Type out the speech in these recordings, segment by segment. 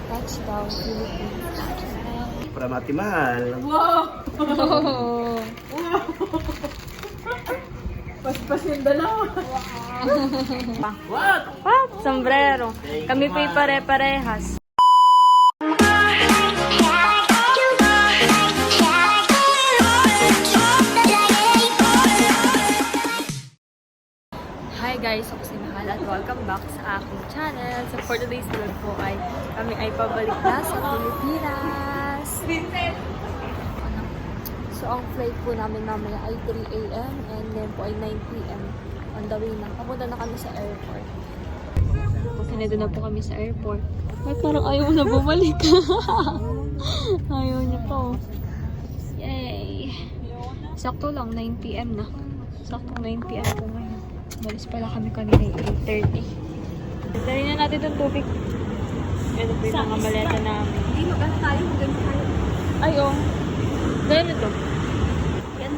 Touchdown, Philippines. Para matimahal. Wow! Oh. Paspas yung dalawa. What? What? Sombrero. Kami po'y pare-parehas. Hi guys, ako si Mahal at welcome back sa aking channel. So for today's vlog po ay kami ay pabalik na sa Pilipinas. So ang flight po namin mamaya ay 3 AM and then po ay 9 PM. On the way na. Papunta na kami sa airport. Sinado na po kami sa airport. Ay parang ayaw na bumalik. Ayaw niya po. Yay! Sakto lang, 9 PM na. Sakto 9 PM po ngayon. Balis pala kami kanina yung 8:30. Dali na natin itong tubig. Ito po yung mga maleta namin. Hindi, mag-ano tayo, mag-ano tayo. Ay, oh. Dali na ito. Yan.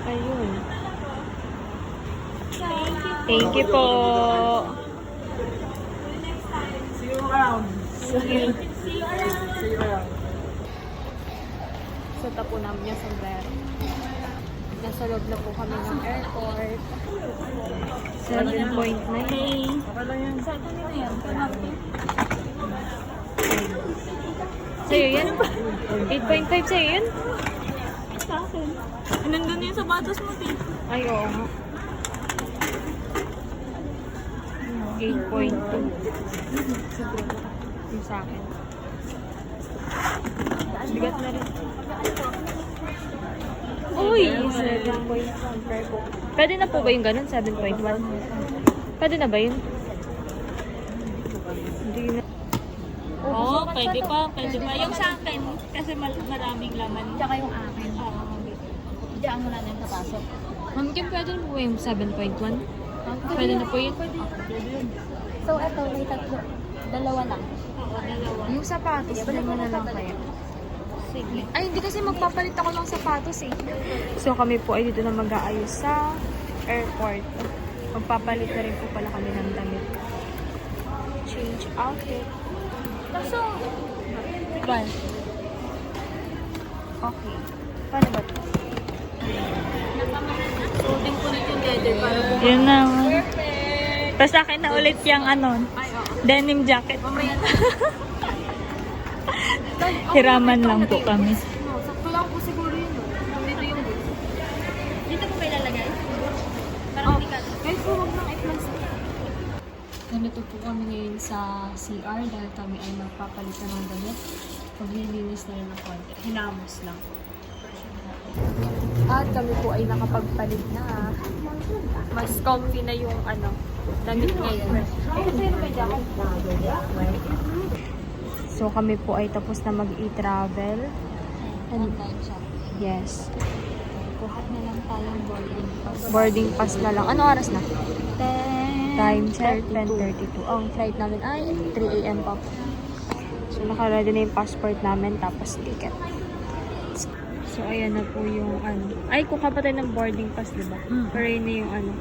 Ayun. Thank you po. See you around. Sige. See you around. See you around. Sa tapo namin yung sombrero. Nasa loob na po kami ng airport. 7.9. Okay lang yan. Sa kanina yan, kanina. Sa'yo yan? 8.5 sa'yo yan? Sa akin. Nandun yung sapatos mo, T. Ay, oo nga. 8.2. Yung sa akin. Bigat na rin. Uy! 7.1 per book. Pwede na po ba yung ganun? 7.1? Pwede na ba yun? Hindi na. Oo, pwede pa, pwede pa. Yung sa akin, kasi maraming laman. Tsaka yung akin. Diyan mo na lang napasok. Ma'am Kim, pwede na po ba yung 7.1? Pwede na po yun? So, eto, may tatlo. Dalawa lang. Dalawa. Yung sapatos, pwede mo na lang kaya. Sige. Ay, hindi kasi magpapalit ako ng sapatos eh. So kami po ay dito na mag-aayos sa airport. Magpapalit na rin po pala kami ng damit. Change outfit. So, One. Okay. Paano ba ito? suotin ko na yung leather para Yun na. perfect. Tapos sa akin na ulit yung Ay, oo. denim jacket. Mamaya na. Hiraman lang po kami. No, sakto lang po siguro yun. Dito yung boots. Dito po ba ilalagay? Parang hindi ka. Guys, huwag nang i-plus. Nandito po kami ngayon sa CR dahil kami ay magpapalitan ng damit. Paglilinis na rin ng konti. Hinamos lang. At kami po ay nakapagpalit na. Mas comfy na yung damit ngayon. So kami po ay tapos na mag-e-travel. And yes. Kuhat na lang tayong boarding pass. Boarding pass na lang. Ano oras na? 10. Time check, 10:32. Ang flight namin ay 3 AM pa. So, naka-ready na yung passport namin, tapos ticket. So, ayan na po yung Ay, kuha pa tayo ng boarding pass, diba? Pero yun na yung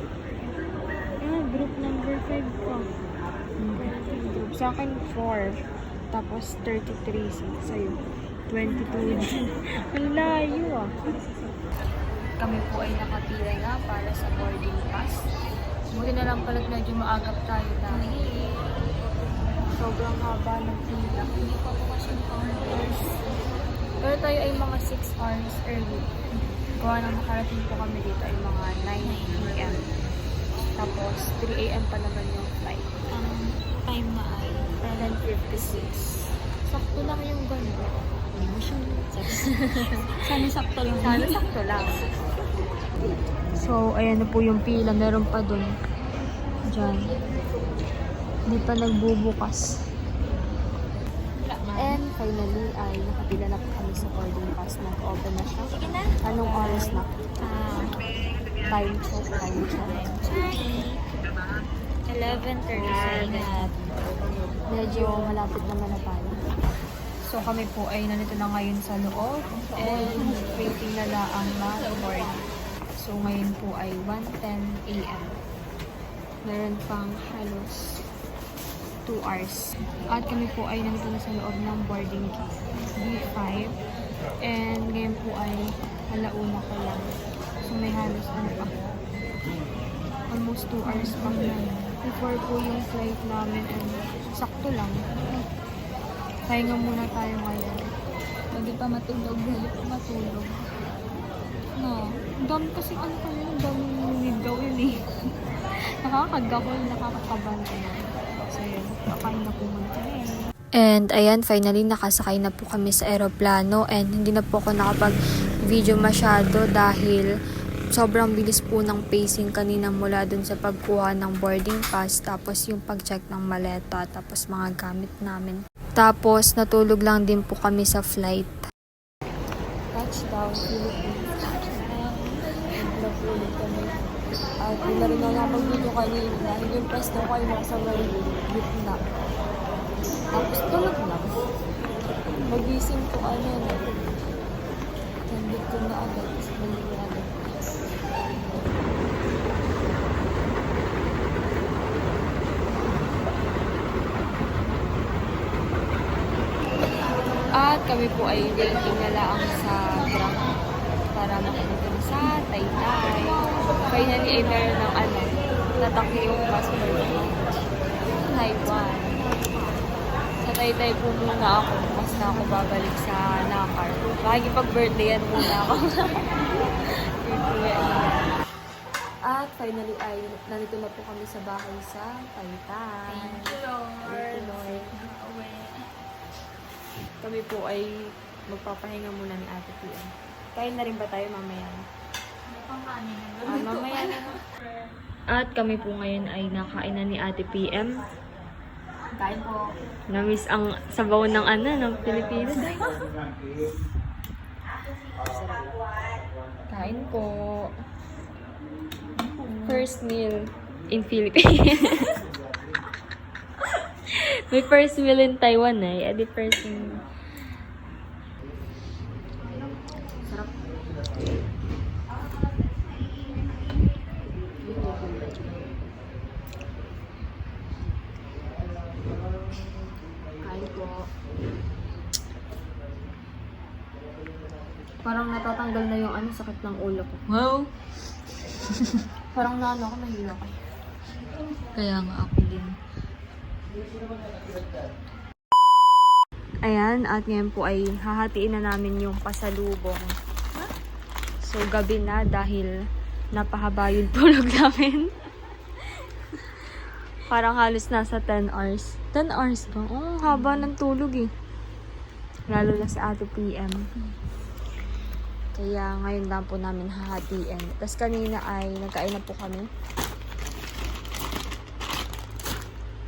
group number 5 pa. Group. Sa akin, 4. Tapos, 33 sa'yo. 22. Ang layo Kami po ay nakapila na para sa boarding pass. Buti na lang pala medyo maagap tayo dahil sobrang haba ng pila. Hindi pa po kasi counters. Pero tayo ay mga 6 hours early. Gawa nang makarating po kami dito ay mga 9 PM. Tapos 3 AM pa naman yung flight. Ang time na ay 10:56. Sakto lang yung ganda. sana sakto lang. Sana sakto lang. So, ayan na po yung pila. Meron pa dun. Diyan. Hindi pa nagbubukas. And finally, ay nakapila na po kami sa boarding pass. Nag-open na siya. Sige na. Anong oras na? Time check. 11:37. Medyo malapit naman na tayo. So, kami po ay nandito na ngayon sa loob. And waiting na lang na board. So, ngayon po ay 1:10 AM. Meron pang halos 2 hours. At kami po ay nandito na sa loob ng boarding gate B5. And ngayon po ay alauna ko lang. So may halos ano pa. Almost 2 hours pang na. Before po yung flight namin and sakto lang. Pahinga muna tayo ngayon. Hindi pa matulog. Hindi pa matulog. No. Ang dami kasi ano kami, ang dami need gawin eh. Nakakagahol, nakakakabante na. So yun, kakain na po muna kami. And ayan, finally nakasakay na po kami sa eroplano and hindi na po ako nakapag-video masyado dahil sobrang bilis po ng pacing kanina mula dun sa pagkuha ng boarding pass, tapos yung pag-check ng maleta, tapos mga gamit namin. Tapos natulog lang din po kami sa flight. Touchdown, Philippines. Nagulog kami. At hindi na rin ako nakapag-video kanina. Yung pwesto ko ay nasa very gitna. Tapos tulog lang. Magising ko ano na. Nandit ko na agad. Tapos nandit ko agad. At kami po ay waiting na lang sa truck para mapunta sa Taytay. Finally ay meron ng ano, natakli yung passport ko. Taiwan. Sa Taytay po muna ako. Mas na ako babalik sa Nakar. Makikipag-birthdayan muna ako. At finally ay nandito na po kami sa bahay sa Taytay. Thank you, Lord. Thank you, Lord. Kami po ay magpapahinga muna ni Ate PM. Kain na rin ba tayo mamaya? Mamaya na. At kami po ngayon ay nakain na ni Ate PM. Kain po. Namiss ang sabaw ng ano, ng Pilipinas. Kain po. First meal in Philippines. May first meal in Taiwan eh. Edi first meal. Sarap. Kain po. Parang natatanggal na yung ano, sakit ng ulo ko. Wow. Parang naano ako, nahila ko. Kaya nga ako din. Ayan, at ngayon po ay hahatiin na namin yung pasalubong. So, gabi na dahil napahaba yung tulog namin. Parang halos nasa 10 hours. 10 hours ba? Oh, haba ng tulog eh. Lalo na sa Ate PM. Kaya ngayon lang po namin hahatiin. Tapos kanina ay nagkain na po kami.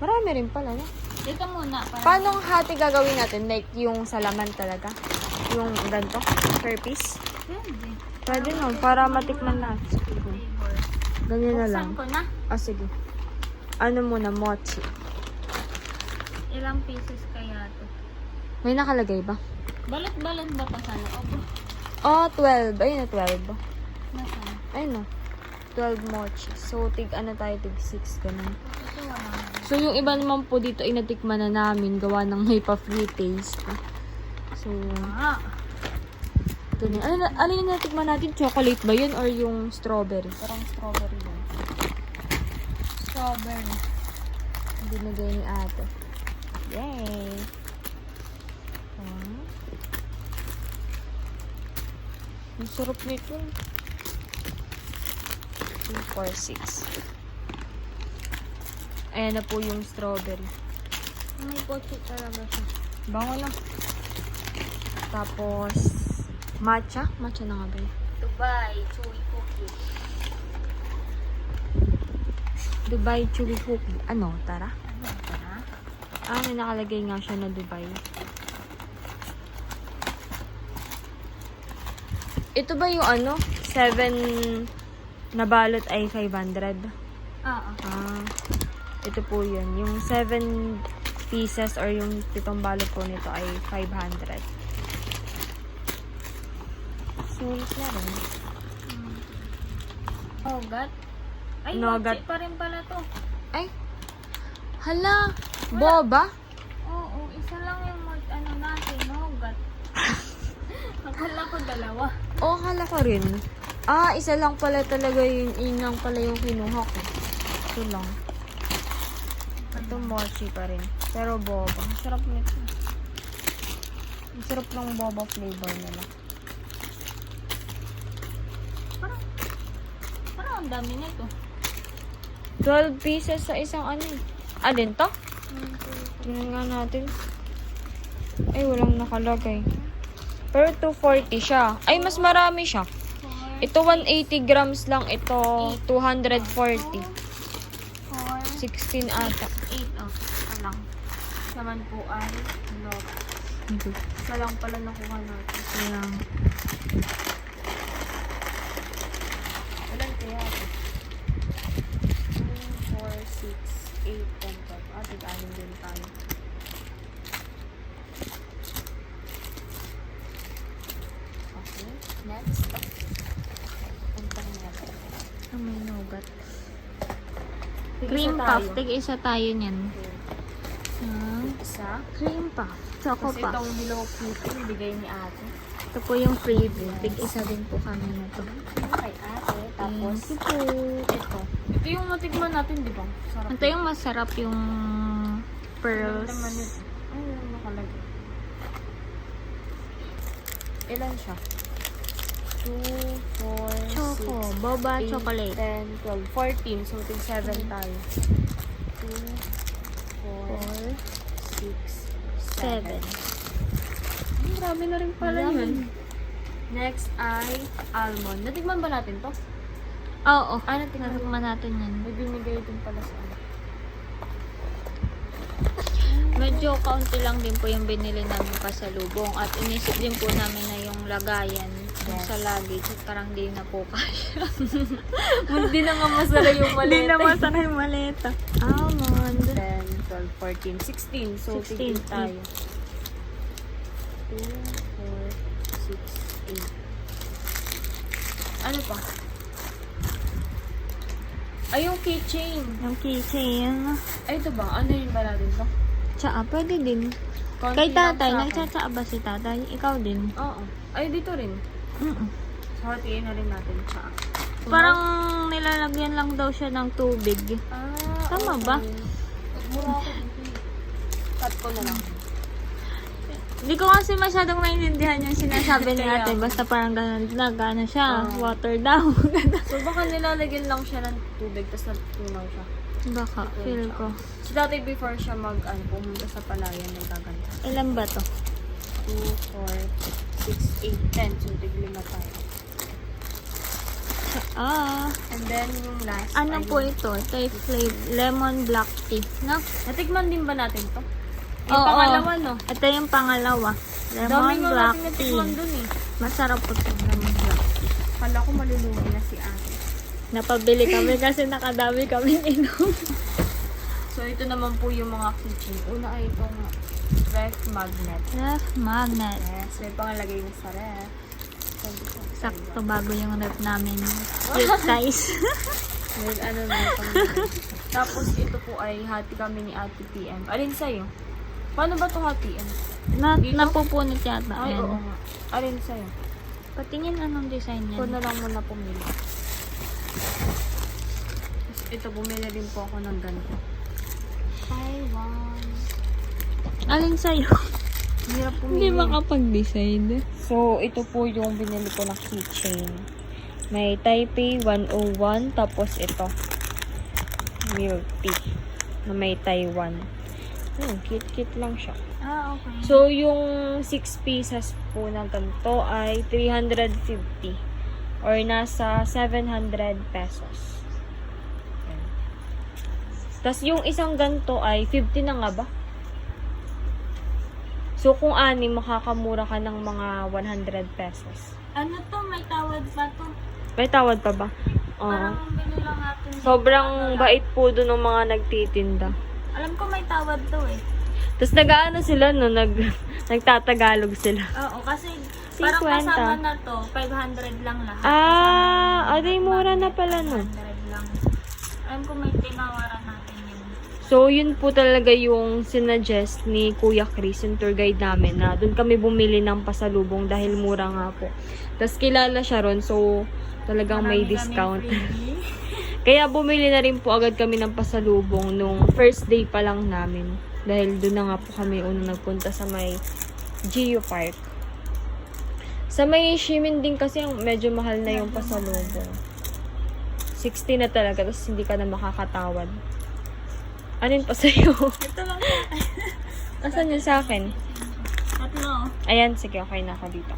Marami rin pala, no? Dito muna. Paano ang hati gagawin natin? Like, yung sa laman talaga? Yung ganito? Per piece? Pwede no, para matikman na. Ganyan na lang. Buksan ko na. Ah, sige. Ano muna, mochi. Ilang pieces kaya to? May nakalagay ba? Balot-balot ba pa sa loob? Oh, 12. Ayun na, 12. Nasaan? Ayun na. 12 mochi. So, ano tayo, tig 6. Ganun. Ito wala. So, yung iba naman po dito ay natikman na namin. Gawa ng may pa-free taste. So, Ah. ito na. Ano yung natikman natin? Chocolate ba yun? Or yung strawberry? Parang strawberry yun. Strawberry. Binigay ni ate. Yay! Ang sarap nito. 2, 4, 6. Ayan na po yung strawberry. May kotse talaga siya. Bango lang. Tapos, matcha. Matcha na nga ba yun? Dubai, chewy cookie. Dubai chewy cookie. Ano? Tara? Ano ba na? Ah, may nakalagay nga siya na Dubai. Ito ba yung ano? 7 na balot ay 500? Ah. Ah, ito po yun. Yung 7 pieces or yung 7 balot po nito ay 500. Sulit na rin. Oh, God. Ay, Nougat. mochi pa rin pala to. Ay. Hala. Boba? Oo, isa lang yung ano natin, nougat. Akala ko dalawa. Oo, akala ko rin. Ah, isa lang pala talaga yun. Inang pala yung kinuha ko. Ito lang. Ito mochi pa rin. Pero boba. Ang sarap nito. Ang sarap ng boba flavor nila. Parang ang dami nito. 12 pieces sa isang ano eh. Alin to? Tingnan nga natin. Ay, walang nakalagay. Pero 240 siya. Ay, mas marami siya. Ito 180 grams lang. Ito 240. 16 ata. 8, oh. Isa lang. Naman po ay lot. Isa lang pala nakuha natin. Ayan. Ilan kaya ito? 2, 4, 6, 8, 10, 12. Ah, tig-anin din tayo. Okay, next. Ang tanong natin. Ah, may nougat. Tig-isa Cream tayo. puff. Tig-isa tayo niyan. Ah, Isa. cream puff. Choco Kasi puff. itong Hello Kitty, nibigay ni ate. Ito po yung freebie. Tig-isa din po kami na to. Kay ate. Tapos, Thank you po. ito. Ito yung natigman natin, di ba? Sarap. Ito yung masarap yung pearls. Ang naman ito. Ay, yung nakalagay. Ilan siya? 2, 4, Choco. 6, Boba 8, chocolate. 10, 12, 14. So, tig 7 tayo. 2, 4, 6, 7. 7. Grabe na rin pala Yummy. yun. Next ay almond. Natigman ba natin to? Oo. Ah, natigman. Natikman natin yan. May binigay din pala sa ano. Medyo kaunti lang din po yung binili namin pasalubong at inisip din po namin na yung lagayan Yes. sa luggage parang di na po kaya. Hindi na nga masara yung maleta. Di na masara yung maleta. Almond. 10, 12, 14, 16. So, 16, tigil tayo. 2, 4, 6, 8. Ano pa? Ay, yung keychain. Yung keychain. Ay, ito ba? Ano yun ba natin to? Tsaa, pwede din. Konti Kay lang tatay, sa akin. nagtsatsaa ba si tatay? Ikaw din. Oo. Ay, dito rin. So, hatiin na rin natin siya. Parang nilalagyan lang daw siya ng tubig. Ah, Tama ba? Mura ako dito. Cut ko na lang. Hindi ko kasi masyadong maintindihan yung sinasabi ni Kaya ate. ako. Basta parang gano'n siya. Ah. Water daw. So, baka nilalagyan lang siya ng tubig, tapos natunaw siya. Baka, feel ko. Si dati before siya pumunta sa palayan, nagkaganda. Ilan ba to? 2, 4, 6, 8, 10. So, tiglima tayo. And then, yung last. Ano ay po yung- ito? Ito yung flavor, lemon black tea. No? Natikman din ba natin to? Yung Oo. pangalawa, no? Ito yung pangalawa. Dami Lemon nga black natin tea. natikman dun eh. Masarap po ito. Lemon black tea. Kala ko malulugi na si ate. Napabili kami kasi nakadami kami inom. So, ito naman po yung mga kitchen. Una ay itong ref magnet. Ref magnet. Yes, may pangalagay na sa ref. Sakto bago yung ref namin. Cute size. May ano na pang Tapos, ito po ay hati kami ni Ate PM. Alin sa'yo? Paano ba ito hatiin? Dito? Napupunit yata. Ay, Ayan. oo nga. Alin sa'yo? Patingin anong design Ito yan. na lang muna pumili. Tapos, ito, bumili din po ako ng ganito. Taiwan. Alin sa'yo? Hirap Hindi pumili. makapag-decide. So, ito po yung binili ko na keychain. May Taipei 101, tapos ito. Milk tea. Na may Taiwan. Cute-cute lang siya. Ah, okay. So, yung 6 pieces po na ganito ay 350. Or nasa 700 pesos. Ayan. Tapos, yung isang ganito ay 50 na nga ba? So, kung ani, makakamura ka ng mga 100 pesos. Ano to? May tawad pa to? May tawad pa ba? Oo. Parang bili lang natin. Sobrang bait po doon ng mga nagtitinda. Alam ko may tawad to eh. Tapos nag-ano sila, no? Nagtatagalog sila. Oo, kasi 50. parang kasama na to, 500 lang lahat. Ah, aday mura na pala, no? 500 lang. Alam ko may tinawaran natin yun. So, yun po talaga yung sinuggest ni Kuya Chris, yung tour guide namin, na doon kami bumili ng pasalubong dahil mura nga po. Tapos kilala siya ron, so talagang may discount. Kaya bumili na rin po agad kami ng pasalubong nung first day pa lang namin. Dahil doon na nga po kami unang nagpunta sa may Geo Park. Sa may Ximin din kasi medyo mahal na yung pasalubong. 60 na talaga, tapos hindi ka na makakatawad. Anin pa sa'yo? Ito lang po. Asan yun sa akin? Tatlo. Ayan, sige, okay na ako dito.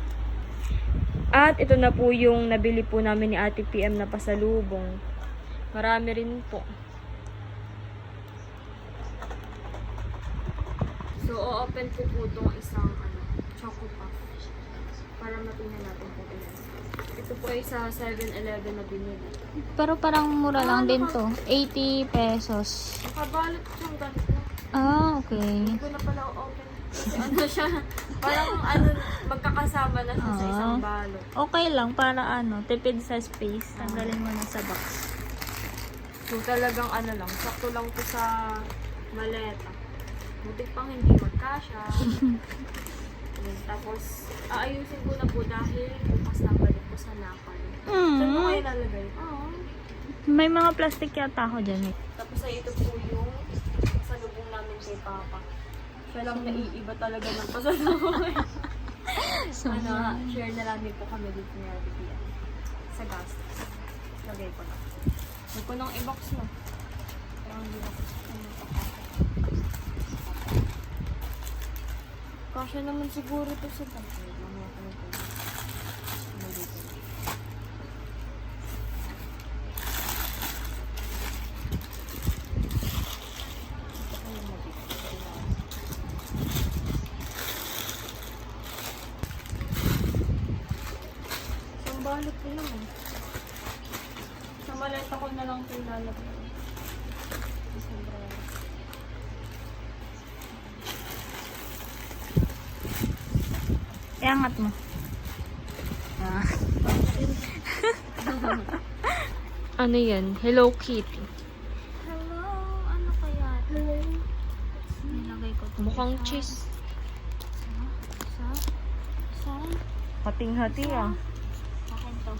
At ito na po yung nabili po namin ni Ate PM na pasalubong. Marami rin po. So, o-open ko po itong isang Choco Puff. Para matingnan natin po ilan. Ito po ay sa 7-Eleven na binili. Pero parang mura lang din to. 80 pesos. Nakabalot siyang ganito. Ah, okay. Hindi ko na pala o-open. Kasi ano siya, parang magkakasama na siya sa isang balot. Okay lang para tipid sa space. Tanggalin mo na sa box. So talagang lang, sakto lang to sa maleta. Butik pang hindi magkasya. Ayan, tapos, aayusin ko na po dahil bukas na balik ko sa Napal. Saan mo kayo lalagay? May mga plastic yata ako dyan eh. Tapos ay ito po yung pasalubong namin kay Papa. Siya lang naiiba talaga ng pasalubong. Share na lang din po kami dito ni RBPM. Sa gastos. Lagay ko na. Huwag ko nang i-box na. Parang hindi na. Kasya naman siguro ito sa bagay. Mamaya ko na ito. Dito. Isang balot ko naman. Sa maleta ko na lang ito ilalagay. Iangat mo. Ano yan? Hello Kitty. Hello, ano kaya? Hello. Nilagay ko to. Mukhang cheese. Sa? Hating-hati ah. Akin to.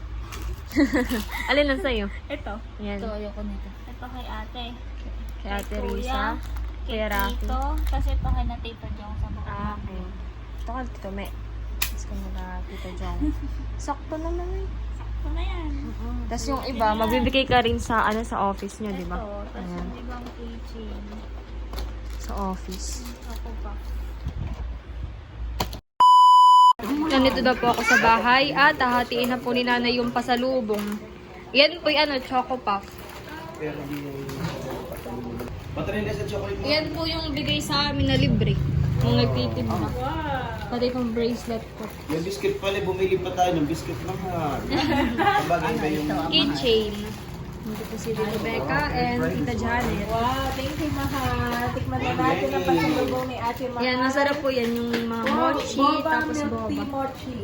Alin lang sa'yo? Ito. Yan. ayoko nito. Ito kay ate. Kay Ate Kuya, Risa. Kay Kay Rafi. Tito. Kasi ito kay na Tito Jong sa bukod. Ah, okay. Ito ka, Tito Me. Tapos ka muna, Tito Jong. Sakto naman eh. Ito na yan. Tapos yung iba, magbibigay ka rin sa sa office nyo, di ba? Ito. Tapos Ayan. yung ibang keychain. Sa office. Ako pa. Nandito daw po ako sa bahay at hahatiin na po ni nanay yung pasalubong. Yan po yung Choco Puff. Pero di Patry na sa chocolate mo. Yan po yung bigay sa amin na libre. Yung nagtitib na. Pati itong bracelet ko. Yung biscuit pala, bumili pa tayo ng biscuit mahal. Kabagay ba yung... Keychain. Dito po si Tita Becca and Tita Janet. Wow, thank you, mahal. Tikman na natin ang pasalubong ni Ate Mahal. Yan, masarap po yan. Yung mga mochi, tapos milk tea boba. mochi.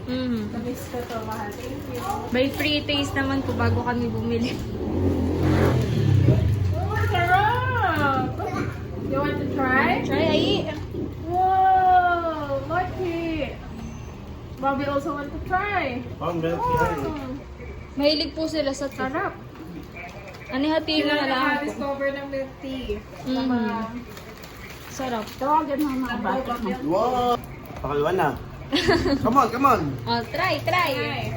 Namiss ko to, mahal. Thank you. May free taste naman po bago kami bumili. Oh, sarap! You want to try? Try, ay. Wow, mochi! Bobby also want to try. Oh, milk yan. Mahilig po sila sa tea. Sarap. Ano hati mo Sila na lang po? na-discover ng milk tea. Sarap. Tawagan mo mga bata mo. Wow! Pakalawa na. Come on, come on. Oh, try. Hi.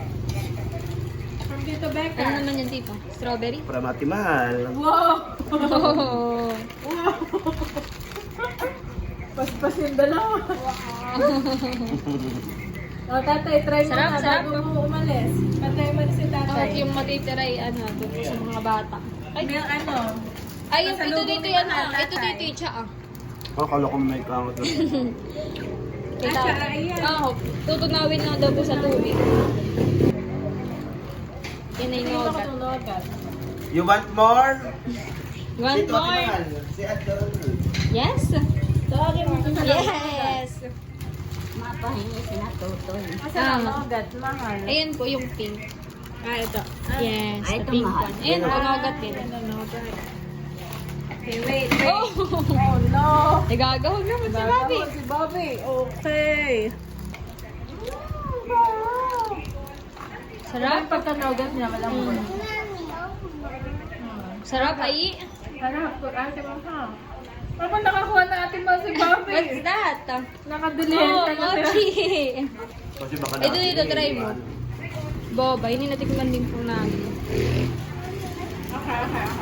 From Tito Ano Becca. naman yan, Tito? Strawberry? Para Mati Mahal. Wow! Oh. Wow! Paspasin dalawa. O, tatay, try mo Sarap, na sarap. bago mo umalis. Tatay mo si At tatay. yung matitira ay doon po sa mga bata. Ay, May ano? ay yung ito Pasalubong dito ni yan Mahal, Ito tatay. dito yung tsa Akala ko may kamot doon. At saka, ayan. Tutunawin lang daw po sa tubig. Yan ay Dito nogat. ko tunogat. You want more? One Dito, Ate more. Mahal. Si Ate. Yes. Tawagin mo sa Yes. Mapahingi sinatutoy. Asa Ah. na nogat? Mahal. Ayan po yung pink. Ito. Yes, Ay, the ito pink mahal. one. Ayan po, nogat din. Ano, nogat. Okay, wait. Oh! Oh, no. Nagagahog naman si Bobby. Si Bobby. Okay. Sarap. Pagka-nuggets niya, malambot. Sarap, ay. Harap ko, ate mo ha. Papa, nakakuha na ate mo si Bobby. What's that? Nakadilihan Oh, ka na siya. mochi. Kasi baka Ito, try mo. Boba, hindi natikman din po namin. Okay.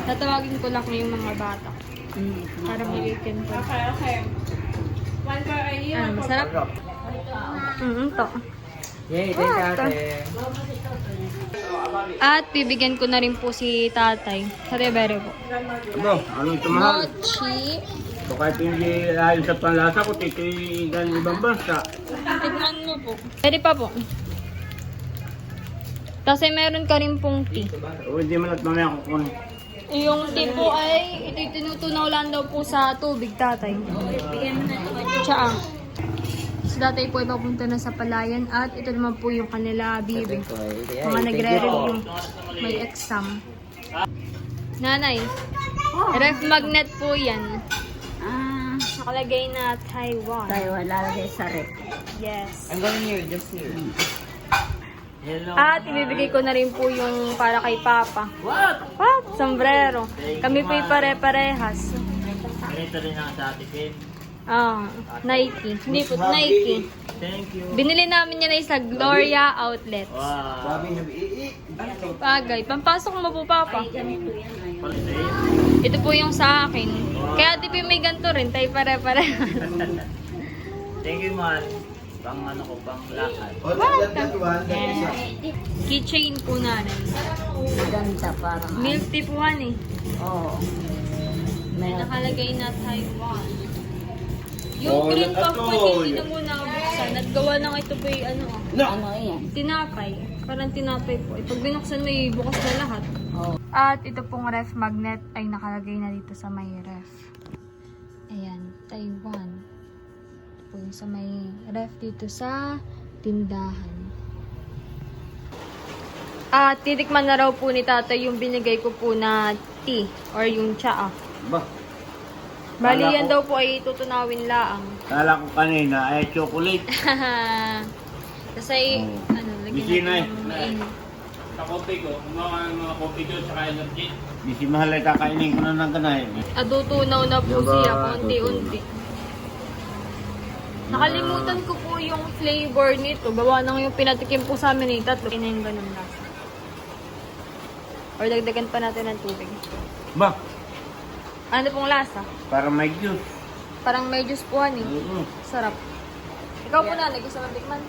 Tatawagin ko lang yung mga bata. Para mag-ikin po. Okay. One for a year. Ano, masarap? Ito. Yay, thank ate. At bibigyan ko na rin po si tatay. Sa Rivero po. Abo, ano ito mahal? Mochi. So kahit hindi ayon sa panlasa ko, titigan ibang bansa. Tignan mo po. Pwede pa po. Kasi meron ka rin pong tea. O hindi man at mamaya kukunin. Yung tea po ay tinutunaw lang daw po sa tubig, tatay. Tsaa. So tatay po ay papunta na sa palayan at ito naman po yung kanila bibi. Mga nagre-review. May exam. Nanay, ref magnet po yan. Nakalagay na Taiwan. Taiwan, lalagay sa rep. Yes. I'm going here, just here. Hello. At ibibigay ko na rin po yung para kay Papa. What? What? Sombrero. Kami po pare-parehas. Ito rin ang sa atin. Nike. Hindi po, Nike. Thank you. Binili namin yan ay sa Gloria Outlet. Wow. Sabi niya, Bagay. Pampasok mo po, Papa. Ito po yung sa akin. Kaya di po may ganito rin. Tayo pare-parehas. Thank you, man. Pang ano ko, pang lakad. oh, that one, that is Keychain po na rin. Ganda parang. Milk tea po yan eh. Oo. May nakalagay na Taiwan. Yung Oh, green cup po, atoy. hindi na muna buksan. Naggawa na ito po yung ano, Ano yan? tinapay. Parang tinapay po. Pag binuksan mo, bukas na lahat. Oo. At ito pong ref magnet ay nakalagay na dito sa may ref. Ayan, Taiwan. Ito po yung sa may ref dito sa tindahan. At titikman na raw po ni tatay yung binigay ko po na tea or yung tsaa. Ba? Bali Kala yan ko- daw po ay tutunawin laang. Kala ko kanina ay chocolate. Kasi, Oh. ano, lagyan Bisi na natin ng mainit. Sa kopi ko, kumuha ng mga kopi ko tsaka energy. Di si mahal ay kakainin ko na ng ganay. Tutunaw na po Diba, siya, konti-unti. Nakalimutan ko po yung flavor nito. Gawa nang yung pinatikim po sa amin eh. Tatlo. Ina yung ganun lasa. Or dagdagan pa natin ng tubig. Ba? Ano pong lasa? Para may juice. Parang may juice po eh. Oo. Sarap. Ikaw po na, gusto mo tikman?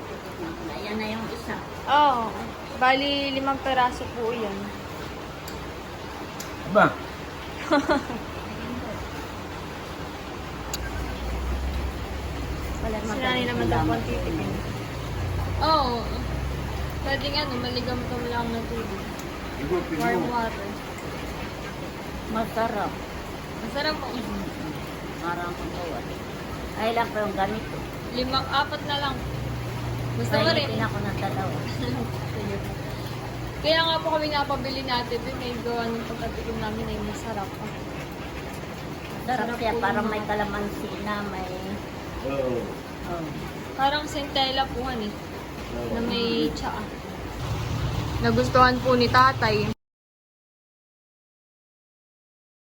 Ayan na yung isa. Oo. Bali, 5 peraso po yan. Ba? Sinanay naman daw po ang titikin. Oo. Pwedeng ano, maligam-gam lang na tubig. Warm water. Masarap. Masarap po. Parang kutuwa. Ay lang pa yung ganito. 4 na lang. Gusto mo rin? Ay, ako ng dalawa. Sige po. Kaya nga po kami napabili natin. May gawa ng pagkatikim namin ay masarap. Sarap siya. po Parang yung may mga- kalamansi na may... Oo. Oh. Parang centella po eh. Na may tsaa. Nagustuhan po ni tatay.